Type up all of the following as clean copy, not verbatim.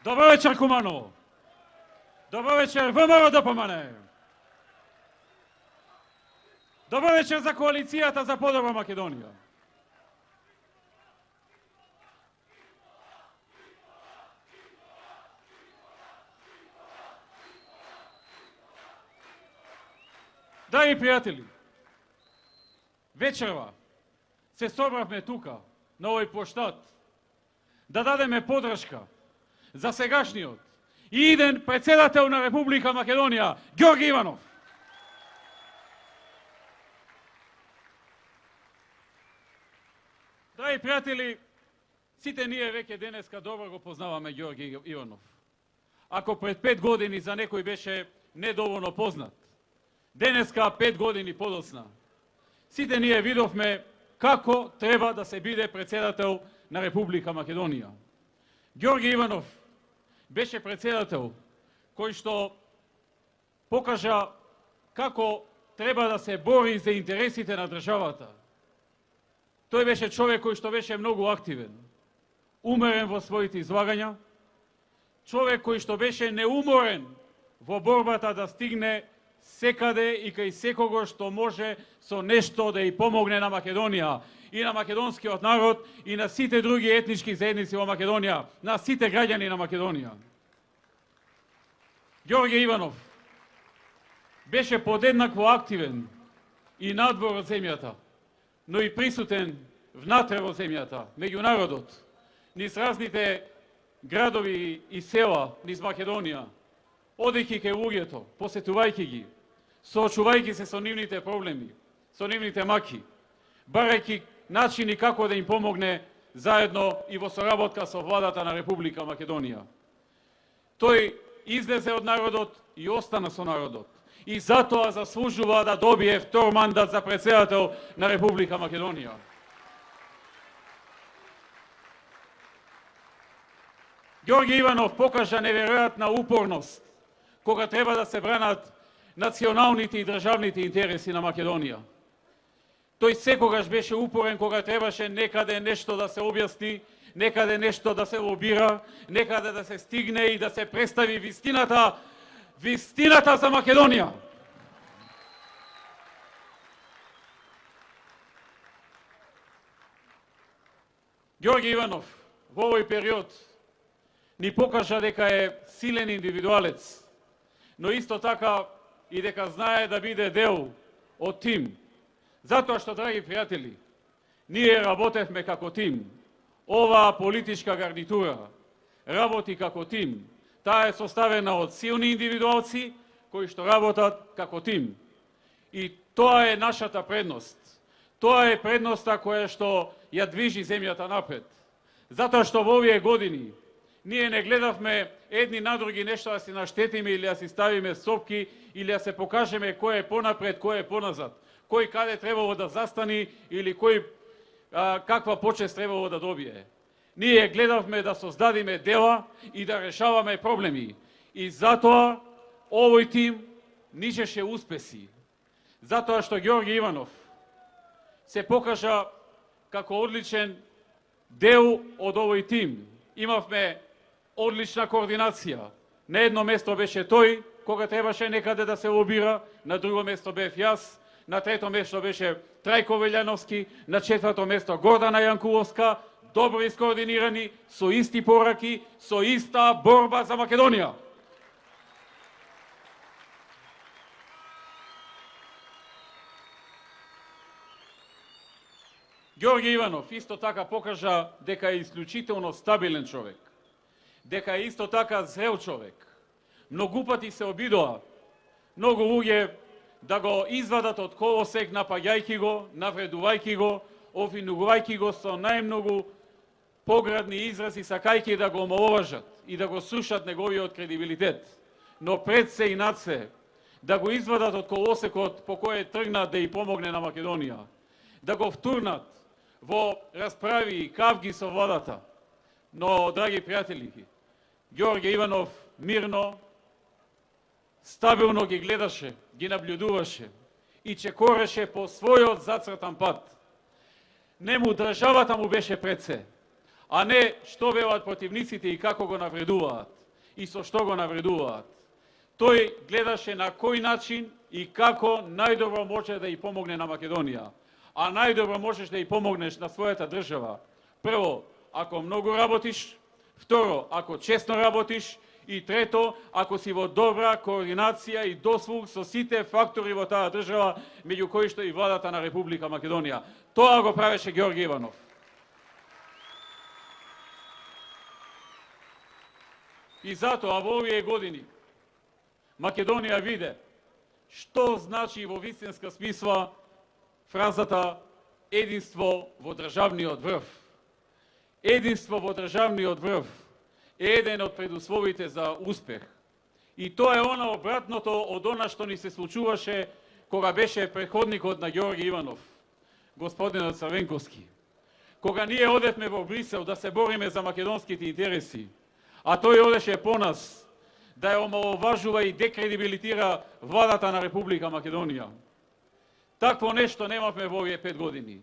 Добър вечер, Кумано! Добър вечер, ВМРО ДПМНЕ! Добър вечер за коалицијата за подобра Македонија! Драги пријатели, вечерва се собравме тука, на овој плоштад, да дадеме подршка за сегашниот и иден председател на Република Македонија, Ѓорги Иванов. Драги пријатели, сите ние веќе денеска добро го познаваме Ѓорги Иванов. Ако пред 5 години за некој беше недоволно познат, денеска 5 години подоцна, сите ние видовме како треба да се биде председател на Република Македонија. Ѓорги Иванов беше председател кој што покажа како треба да се бори за интересите на државата. Тој беше човек кој што беше многу активен, умерен во своите излагања, човек кој што беше неуморен во борбата да стигне секаде и кај секого што може со нешто да ја помогне на Македонија и на македонскиот народ и на сите други етнички заедници во Македонија, на сите граѓани на Македонија. Ѓорги Иванов беше подеднакво активен и надвор од земјата, но и присутен внатре во земјата, меѓу народот, низ разните градови и села низ Македонија, одејќи кај луѓето, посетувајќи ги, соочувајќи се со нивните проблеми, со нивните маки, барајќи начини како да им помогне заедно и во соработка со владата на Република Македонија. Тој излезе од народот и остана со народот. И затоа заслужува да добие втор мандат за председател на Република Македонија. Ѓорги Иванов покажа неверојатна упорност кога треба да се бранат националните и државните интереси на Македонија. Тој секогаш беше упорен кога требаше некаде нешто да се објасни, некаде нешто да се лобира, некаде да се стигне и да се представи вистината за Македонија. Ѓорги Иванов во овој период ни покажа дека е силен индивидуалец, но исто така и дека знае да биде дел од тим. Затоа што, драги пријатели, ние работевме како тим. Оваа политичка гарнитура работи како тим. Таа е составена од силни индивидуалци кои што работат како тим. И тоа е нашата предност. Тоа е предноста која што ја движи земјата напред. Затоа што во овие години ние не гледавме едни на други нешто да си наштетиме или да си ставиме сопки или да се покажеме кој е понапред, кој е поназад, кој каде требало да застани или кој каква почест требало да добие. Ние гледавме да создадиме дела и да решаваме проблеми. И затоа овој тим нижеше успеси. Затоа што Ѓорги Иванов се покажа како одличен дел од овој тим. Имавме одлична координација. На едно место беше тој, кога требаше некаде да се лобира, на друго место бев јас, на трето место беше Трајко Велјановски, на четврто место Гордана Јанкуловска, добро искоординирани, со исти пораки, со иста борба за Македонија. Ѓорги Иванов исто така покажа дека е исклучително стабилен човек, дека е исто така зрел човек. Многу пати се обидоа многу луѓе да го извадат од колосек, напаѓајќи го, навредувајќи го, офинувувајќи го со најмногу поградни изрази, сакајќи да го омаловажат и да го сушат неговиот кредибилитет. Но пред се и над се, да го извадат од колосекот по кој тргнат да ја помогне на Македонија, да го втурнат во расправи и кавги со владата. Но, драги пријатели, Ѓорги Иванов мирно, стабилно ги гледаше, ги наблюдуваше и чекореше по својот зацртан пат. Нему државата му беше пред се, а не што велат противниците и како го навредуваат и со што го навредуваат. Тој гледаше на кој начин и како најдобро може да ја помогне на Македонија. А најдобро можеш да ја помогнеш на својата држава. Прво, ако многу работиш, второ, ако честно работиш, и трето, ако си во добра координација и дослуг со сите фактори во таа држава, меѓу кои што и владата на Република Македонија. Тоа го правеше Ѓорѓе Иванов. И затоа во овие години Македонија виде што значи во вистинска смисла фразата единство во државниот врв. Единство во државниот врв е еден од предусловите за успех. И тоа е она обратното од она што ни се случуваше кога беше претходникот на Ѓорѓе Иванов, господинот Црвенковски. Кога ние одевме во Брисел да се бориме за македонските интереси, а тој одеше по нас да ја омаловажува и декредибилитира владата на Република Македонија. Такво нешто немавме во овие 5 години.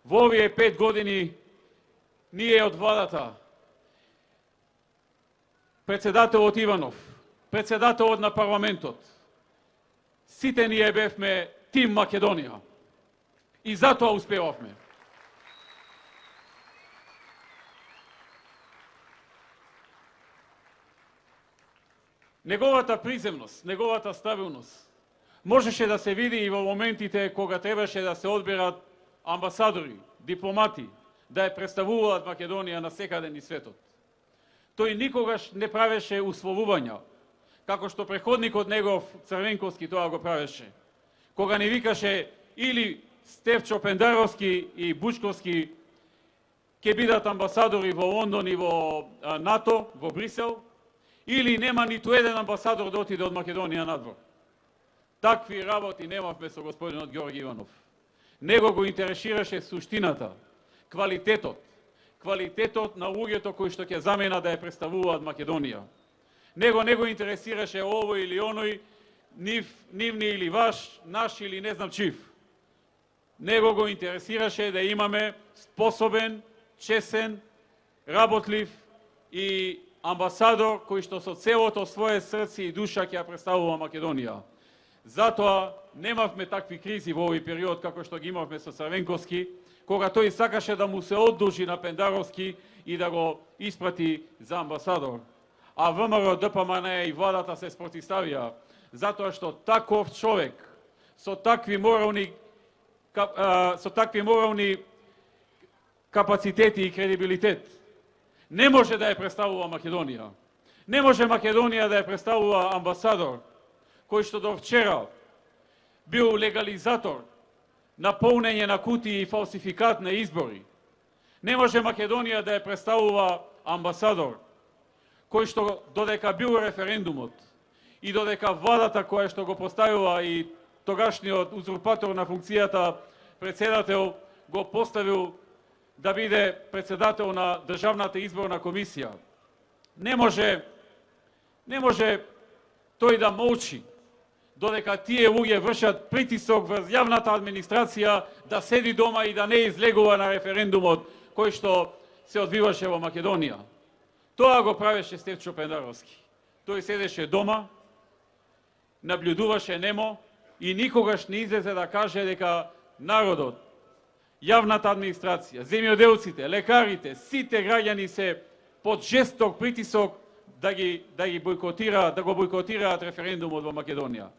Во овие 5 години ние од владата, председателот Иванов, председателот на парламентот, сите ние бевме Тим Македонија. И затоа успевавме. Неговата приземност, неговата стабилност можеше да се види и во моментите кога требаше да се одберат амбасадори, дипломати, да ја представуваат Македонија на секаде низ светот. Тој никогаш не правеше условувања, како што преходникот негов Црвенковски тоа го правеше. Кога не викаше или Стефчо Пендаровски и Бучковски ќе бидат амбасадори во Лондон и во НАТО, во Брисел, или нема ниту еден амбасадор да отиде од Македонија надвор. Такви работи немавме со господинот Ѓорѓе Иванов. Него го интересираше суштината, квалитетот на луѓето кои што ќе замена да ја представуваат Македонија. Него не го интересираше овој или оној, нивни или ваш, наш или не знам чив. Него го интересираше да имаме способен, чесен, работлив и амбасадор кој што со целото свое срце и душа ќе ја представува Македонија. Затоа немавме такви кризи во овој период како што ги имавме со Црвенковски, кога тој сакаше да му се оддужи на Пендаровски и да го испрати за амбасадор. А ВМРО, ДПМН и владата се спротивставија, затоа што таков човек со такви морални капацитети и кредибилитет не може да ја представува Македонија. Не може Македонија да ја представува амбасадор кој што до вчера бил легализатор на полнење на кутии и фалсификат на избори. Не може Македонија да ја представува амбасадор кој што додека бил референдумот и додека владата која што го поставила и тогашниот узурпатор на функцијата председател го поставил да биде председател на Државната изборна комисија. Не може тој да молчи додека тие луѓе вршат притисок врз јавната администрација да седи дома и да не излегува на референдумот кој што се одвиваше во Македонија. Тоа го правеше Стефчо Пендаровски. Тој седеше дома, наблюдуваше немо и никогаш не излезе да каже дека народот, јавната администрација, земјоделците, лекарите, сите граѓани се под жесток притисок да го бойкотираат референдумот во Македонија.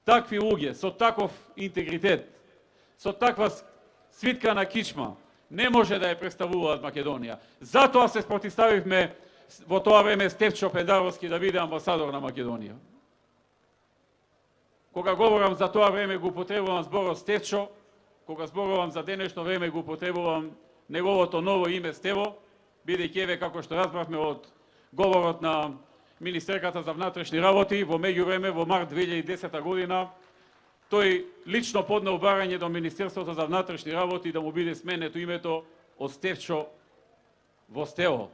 Такви луѓе со таков интегритет, со таква свитка на кичма, не може да ја представуваат Македонија. Затоа се спротивставивме во тоа време Стефчо Пендаровски да биде амбасадор на Македонија. Кога говорам за тоа време го употребувам зборот Стефчо, кога зборувам за денешно време го употребувам неговото ново име Стево, бидејќи еве како што разбравме од говорот на министерката за внатрешни работи, во меѓувреме во март 2010 година тој лично поднел барање до Министерството за внатрешни работи да му биде сменето името од Стефчо во Стево.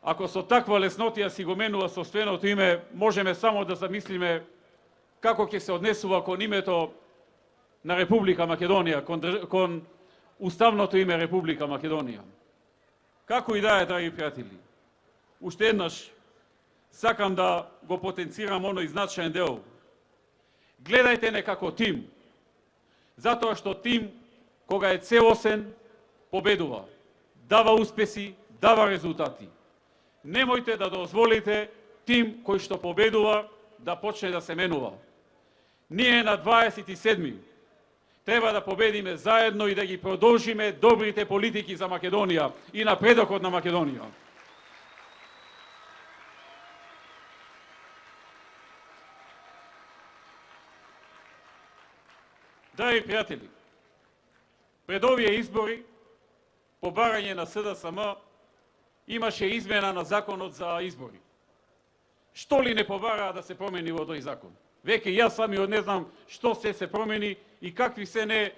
Ако со таква леснотија си го менува сопственото име, можеме само да замислиме како ќе се однесува кон името на Република Македонија, кон уставното име Република Македонија. Како и да е, драги пријатели, уште еднаш сакам да го потенцирам оној значаен дел. Гледајте не како тим, затоа што тим, кога е целосен, победува, дава успеси, дава резултати. Немојте да дозволите тим кој што победува да почне да се менува. Ние на 27. треба да победиме заедно и да ги продолжиме добрите политики за Македонија и напредокот на Македонија. Драги пријатели, пред овие избори, по барање на СДСМ, имаше измена на законот за избори. Што ли не побараа да се промени во тој закон? Веќе јас самиот не знам што се промени и какви се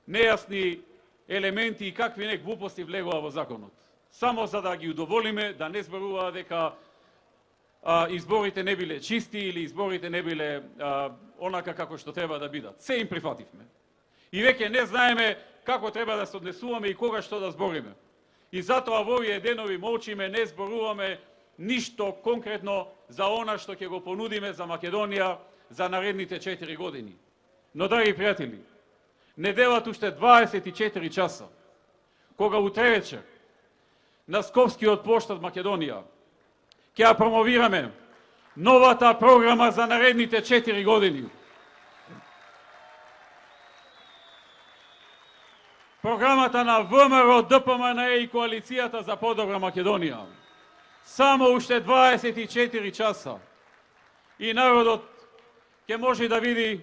нејасни елементи и какви не глупости влегува во законот. Само за да ги удоволиме, да не зборуваа дека изборите не биле чисти или изборите не биле онака како што треба да бидат. Се им прифативме. И веќе не знаеме како треба да се однесуваме и кога што да збориме. И затоа во овие денови молчиме, не зборуваме ништо конкретно за она што ќе го понудиме за Македонија за наредните 4 години. Но, драги пријатели, неделат уште 24 часа, кога утре вечер на Скопскиот плоштад Македонија ќе ја промовираме новата програма за наредните 4 години. Програмата на ВМРО, ДПМН и Коалицијата за подобра Македонија. Само уште 24 часа и народот ќе може да види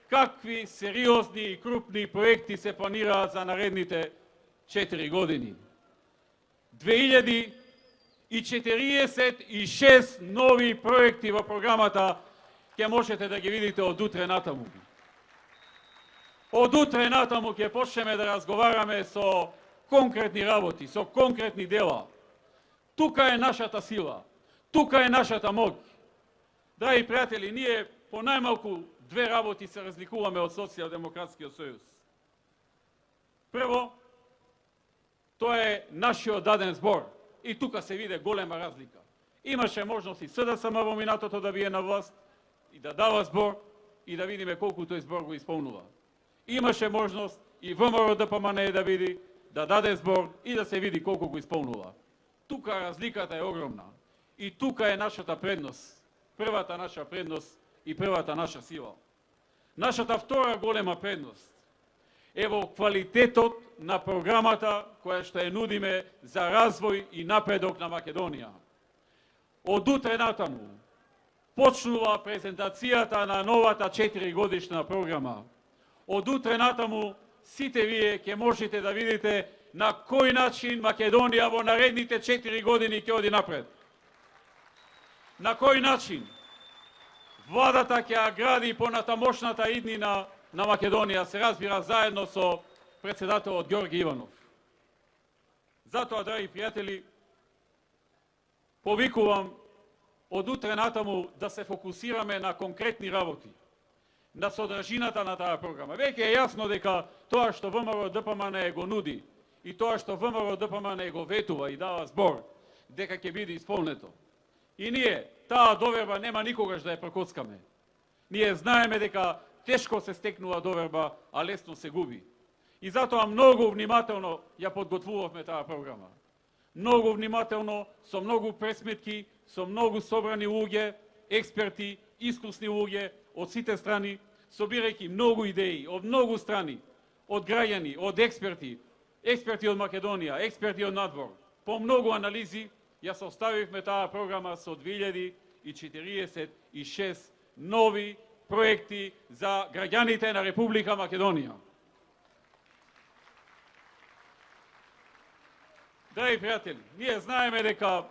какви сериозни и крупни проекти се планираат за наредните 4 години. 2046 нови проекти во програмата ќе можете да ги видите од утре натаму. Од утре натаму ќе почнеме да разговараме со конкретни работи, со конкретни дела. Тука е нашата сила, тука е нашата моќ. Драги пријатели, ние по најмалку две работи се разликуваме од Социјалдемократскиот сојуз. Прво, тоа е нашиот даден збор. И тука се виде голема разлика. Имаше можност и СДСМ во минатото да бие на власт и да дава збор и да видиме колку тој збор го исполнува. Имаше можност и ВМРО ДПМН да види, да даде збор и да се види колку го исполнува. Тука разликата е огромна. И тука е нашата предност. Првата наша предност и првата наша сила. Нашата втора голема предност е во квалитетот на програмата која што ја нудиме за развој и напредок на Македонија. Од утре натаму почнува презентацијата на новата 4-годишна програма. Од утре натаму сите вие ќе можете да видите на кој начин Македонија во наредните 4 години ќе оди напред. На кој начин владата ќе ја гради понатамошната иднина на Македонија, се разбира заедно со председателот Ѓорги Иванов. Затоа, драги пријатели, повикувам од утре натаму да се фокусираме на конкретни работи, на содржината на таа програма. Веќе е јасно дека тоа што ВМРО ДПМН го нуди и тоа што ВМРО ДПМН го ветува и дава збор, дека ќе биде исполнето. И ние таа доверба нема никогаш да ја прокоцкаме. Ние знаеме дека тешко се стекнува доверба, а лесно се губи. И затоа многу внимателно ја подготвувавме таа програма. Многу внимателно, со многу пресметки, со многу собрани луѓе, експерти, искусни луѓе од сите страни, собирајќи многу идеи од многу страни, од граѓани, од експерти, експерти од Македонија, експерти од надвор. По многу анализи ја составивме таа програма со 2046 нови проекти за граѓаните на Република Македонија. Драги пријатели, ние знаеме дека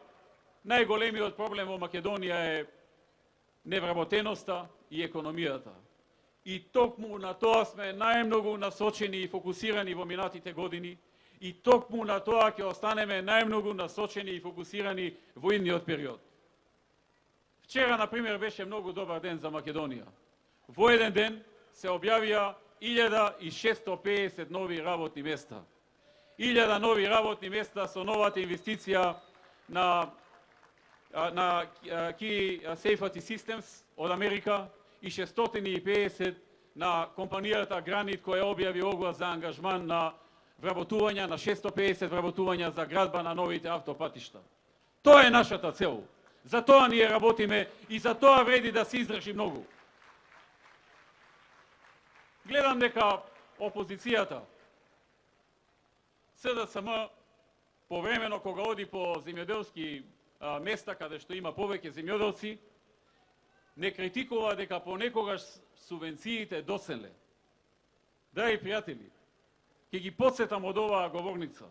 најголемиот проблем во Македонија е невработеноста и економијата. И токму на тоа сме најмногу насочени и фокусирани во минатите години, и токму на тоа ќе останеме најмногу насочени и фокусирани во идниот период. Вчера, например, беше многу добар ден за Македонија. Во еден ден се објавија 1650 нови работни места. 1000 нови работни места со новата инвестиција на Key Safety Systems од Америка и 650 на компанијата Granit која објави оглас за ангажман на вработување на 650 вработувања за градба на новите автопатишта. Тоа е нашата цел. За тоа ние работиме и за тоа вреди да се издржи многу. Гледам дека опозицијата СДСМ повремено кога оди по земјоделски места каде што има повеќе земјоделци, не критикува дека понекогаш субвенциите доселе. Драги пријатели, ќе ги подсетам од оваа говорница,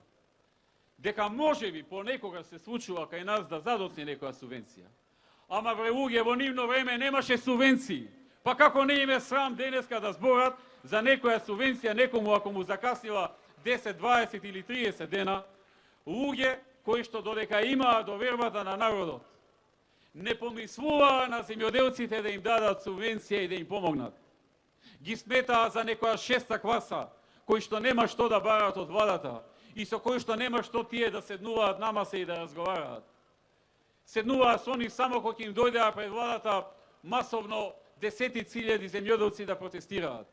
дека можеби понекогаш се случува кај нас да задоцне некоја субвенција. Ама вре луѓе, во нивно време немаше субвенции. Па како не им е срам денеска да зборат за некоја субвенција некому ако му закаснила 10, 20 или 30 дена, луѓе кои што додека имаа довербата на народот, не помислуваа на земјоделците да им дадат субвенција и да им помогнат. Ги сметаа за некоја шеста класа, кои што нема што да барат од владата и со кои што нема што тие да седнуваат намасе и да разговараат. Седнуваа со нив само кога им дојдеа пред владата масовно десетици илјади земјоделци да протестираат.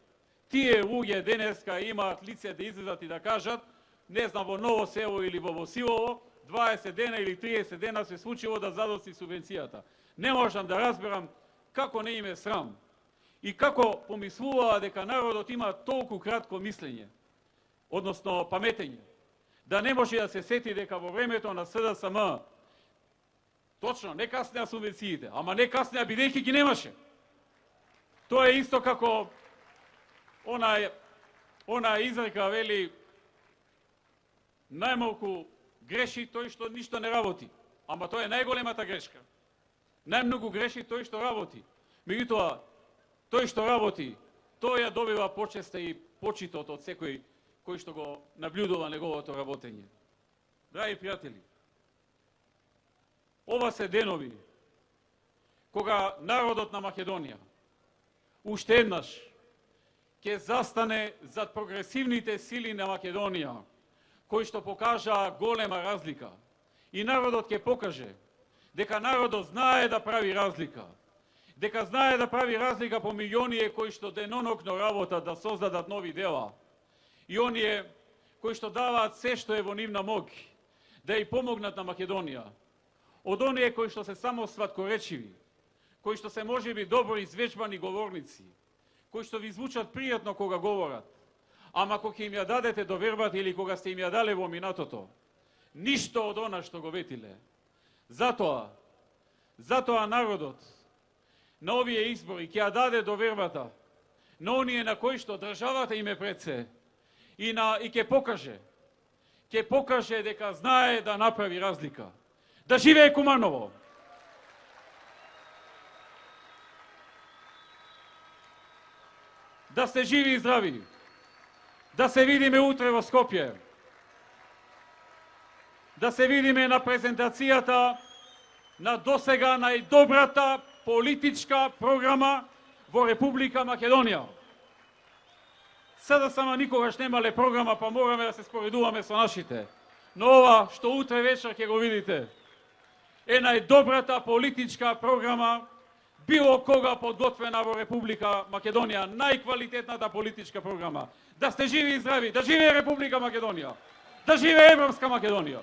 Тие луѓе денеска имаат лице да излезат и да кажат, не знам, во Ново село или во Босилово, 20 дена или 30 дена се случило да задоци субвенцијата. Не можам да разберам како не им е срам и како помислуваа дека народот има толку кратко мислење, односно паметење, да не може да се сети дека во времето на СДСМ точно не каснеа субвенциите, ама не каснеа бидејќи ги немаше. Тоа е исто како она изрека вели најмалку греши тој што ништо не работи. Ама тоа е најголемата грешка. Најмногу греши тој што работи. Меѓутоа, тој што работи, тој ја добива почеста и почитот од секој кој што го наблюдува неговото работење. Драги пријатели, ова се денови кога народот на Македонија уште еднаш ќе застане зад прогресивните сили на Македонија, кои што покажаа голема разлика. И народот ќе покаже дека народот знае да прави разлика. Дека знае да прави разлика помеѓу оние кои што денонокно работат да создадат нови дела и оние кои што даваат се што е во нивна мог да ја помогнат на Македонија. Од оние кои што се само сваткоречиви, кои што се можеби добро извечбани говорници, кои што ви звучат пријатно кога говорат, ама кога им ја дадете довербата или кога сте им ја дале во минатото, ништо од она што го ветиле. Затоа народот на овие избори ќе ја даде довербата на оние на кои што државата им е пред се и ќе покаже дека знае да направи разлика. Да живее Куманово! Да сте живи и здрави! Да се видиме утре во Скопје! Да се видиме на презентацијата на досега најдобрата политичка програма во Република Македонија. СДСМ никогаш немале програма, па мораме да се споредуваме со нашите. Но ова што утре вечер ќе го видите е најдобрата политичка програма било кога подготвена во Република Македонија, најквалитетната политичка програма. Да сте живи и здрави, да живее Република Македонија, да живее Европска Македонија.